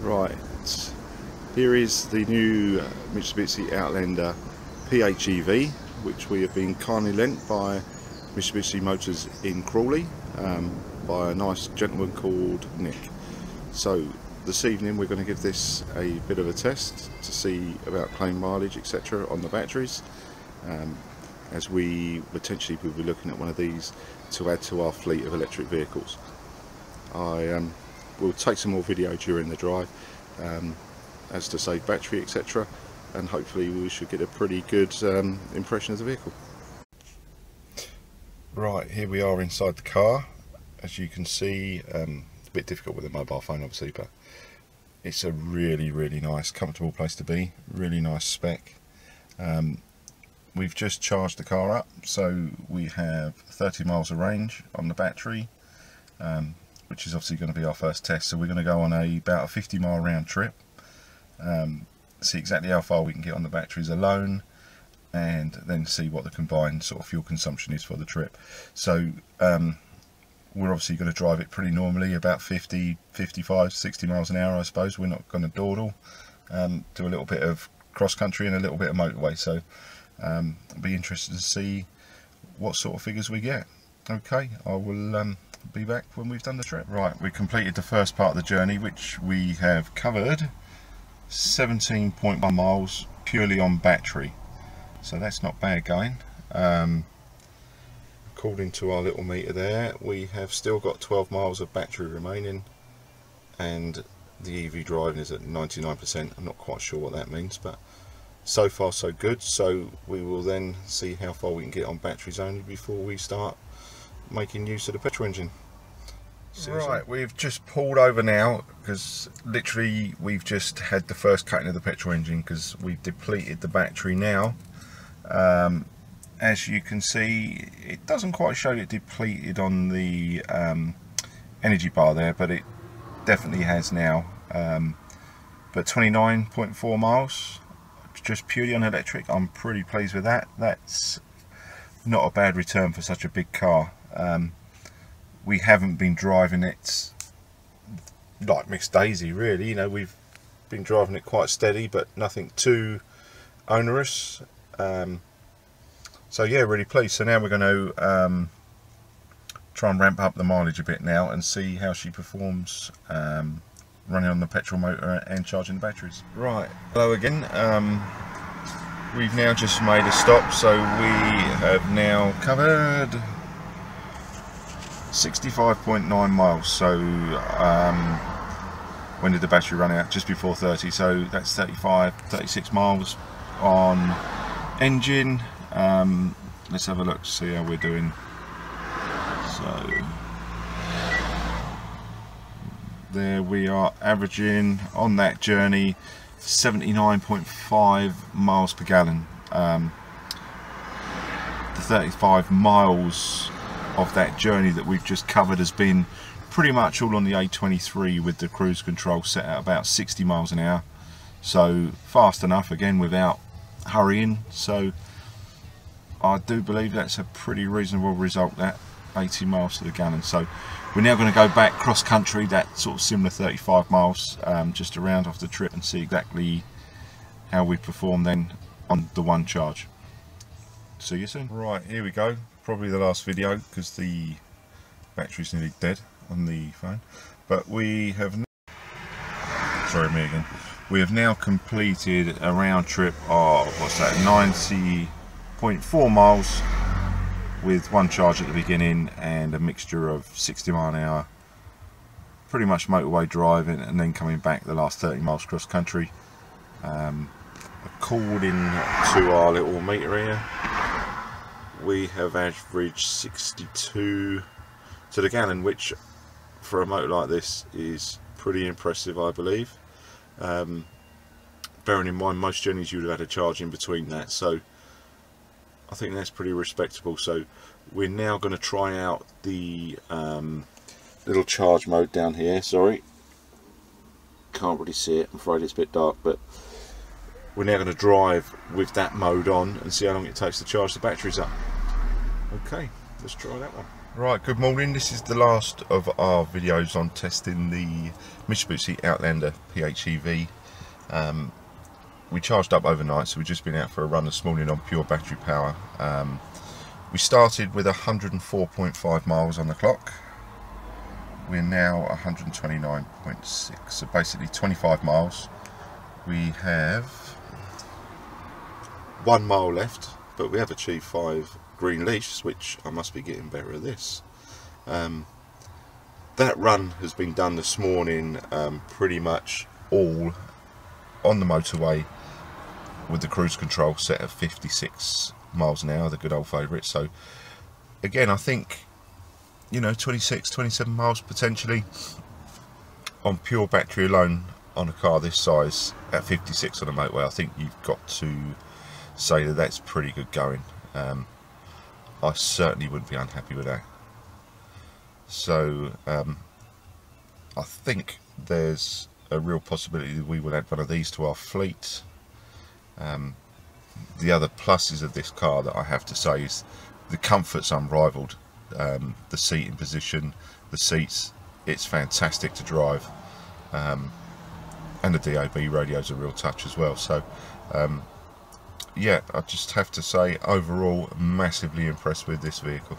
Right, here is the new Mitsubishi Outlander PHEV, which we have been kindly lent by Mitsubishi Motors in Crawley by a nice gentleman called Nick. So this evening we're going to give this a bit of a test to see about claim mileage, etc. on the batteries, as we potentially will be looking at one of these to add to our fleet of electric vehicles. We'll take some more video during the drive as to save battery, etc., and hopefully we should get a pretty good impression of the vehicle. Right, here we are inside the car. As you can see, it's a bit difficult with a mobile phone obviously, but it's a really nice, comfortable place to be. Really nice spec. We've just charged the car up, so we have 30 miles of range on the battery, which is obviously going to be our first test. So we're going to go on about a 50-mile round trip, see exactly how far we can get on the batteries alone, and then see what the combined sort of fuel consumption is for the trip. So we're obviously going to drive it pretty normally, about 50, 55, 60 miles an hour I suppose. We're not going to dawdle, do a little bit of cross country and a little bit of motorway, so I'll be interested to see what sort of figures we get. Okay, I will be back when we've done the trip. Right, we completed the first part of the journey, which we have covered 17.1 miles purely on battery, so that's not bad going. According to our little meter there, we have still got 12 miles of battery remaining, and the EV driving is at 99%. I'm not quite sure what that means, but so far so good. So we will then see how far we can get on batteries only before we start making use of the petrol engine. Right, we've just pulled over now because literally we've just had the first cutting of the petrol engine because we've depleted the battery now. As you can see, it doesn't quite show it depleted on the energy bar there, but it definitely has now. But 29.4 miles just purely on electric. I'm pretty pleased with that. That's not a bad return for such a big car. We haven't been driving it like Miss Daisy really, you know, we've been driving it quite steady but nothing too onerous. So yeah, really pleased. So now we're going to try and ramp up the mileage a bit now and see how she performs running on the petrol motor and charging the batteries. Right, hello again. We've now just made a stop, so we have now covered 65.9 miles. So when did the battery run out? Just before 30, so that's 36 miles on engine. Let's have a look to see how we're doing. So there we are, averaging on that journey 79.5 miles per gallon. The 35 miles of that journey that we've just covered has been pretty much all on the A23 with the cruise control set at about 60 miles an hour, so fast enough again without hurrying. So I do believe that's a pretty reasonable result, that 80 miles to the gallon. So we're now going to go back cross country, that sort of similar 35 miles, just to round off the trip and see exactly how we perform then on the one charge. See you soon. Right, here we go. Probably the last video because the battery's nearly dead on the phone. But we have, sorry, me again. We have now completed a round trip of, what's that, 90.4 miles with one charge at the beginning and a mixture of 60 mile an hour, pretty much motorway driving, and then coming back the last 30 miles cross country. According to our little meter here, we have averaged 62 to the gallon, which for a motor like this is pretty impressive, I believe. Bearing in mind most journeys you would have had a charge in between that, so I think that's pretty respectable. So we're now going to try out the little charge mode down here. Sorry, can't really see it, I'm afraid it's a bit dark, but we're now going to drive with that mode on and see how long it takes to charge the batteries up. Okay, let's try that one. Right, good morning. This is the last of our videos on testing the Mitsubishi Outlander PHEV. We charged up overnight, so we've just been out for a run this morning on pure battery power. We started with 104.5 miles on the clock. We're now 129.6, so basically 25 miles. We have 1 mile left, but we have achieved 5 green leaves, which I must be getting better at this. That run has been done this morning pretty much all on the motorway with the cruise control set at 56 miles an hour, the good old favourite. So again, I think, you know, 26, 27 miles potentially on pure battery alone on a car this size at 56 on a motorway. I think you've got to say that that's pretty good going. I certainly wouldn't be unhappy with that. So I think there's a real possibility that we will add one of these to our fleet. The other pluses of this car that I have to say is the comfort's unrivaled. The seating position, the seats, it's fantastic to drive, and the DAB radio's a real touch as well. So yeah, I just have to say overall massively impressed with this vehicle.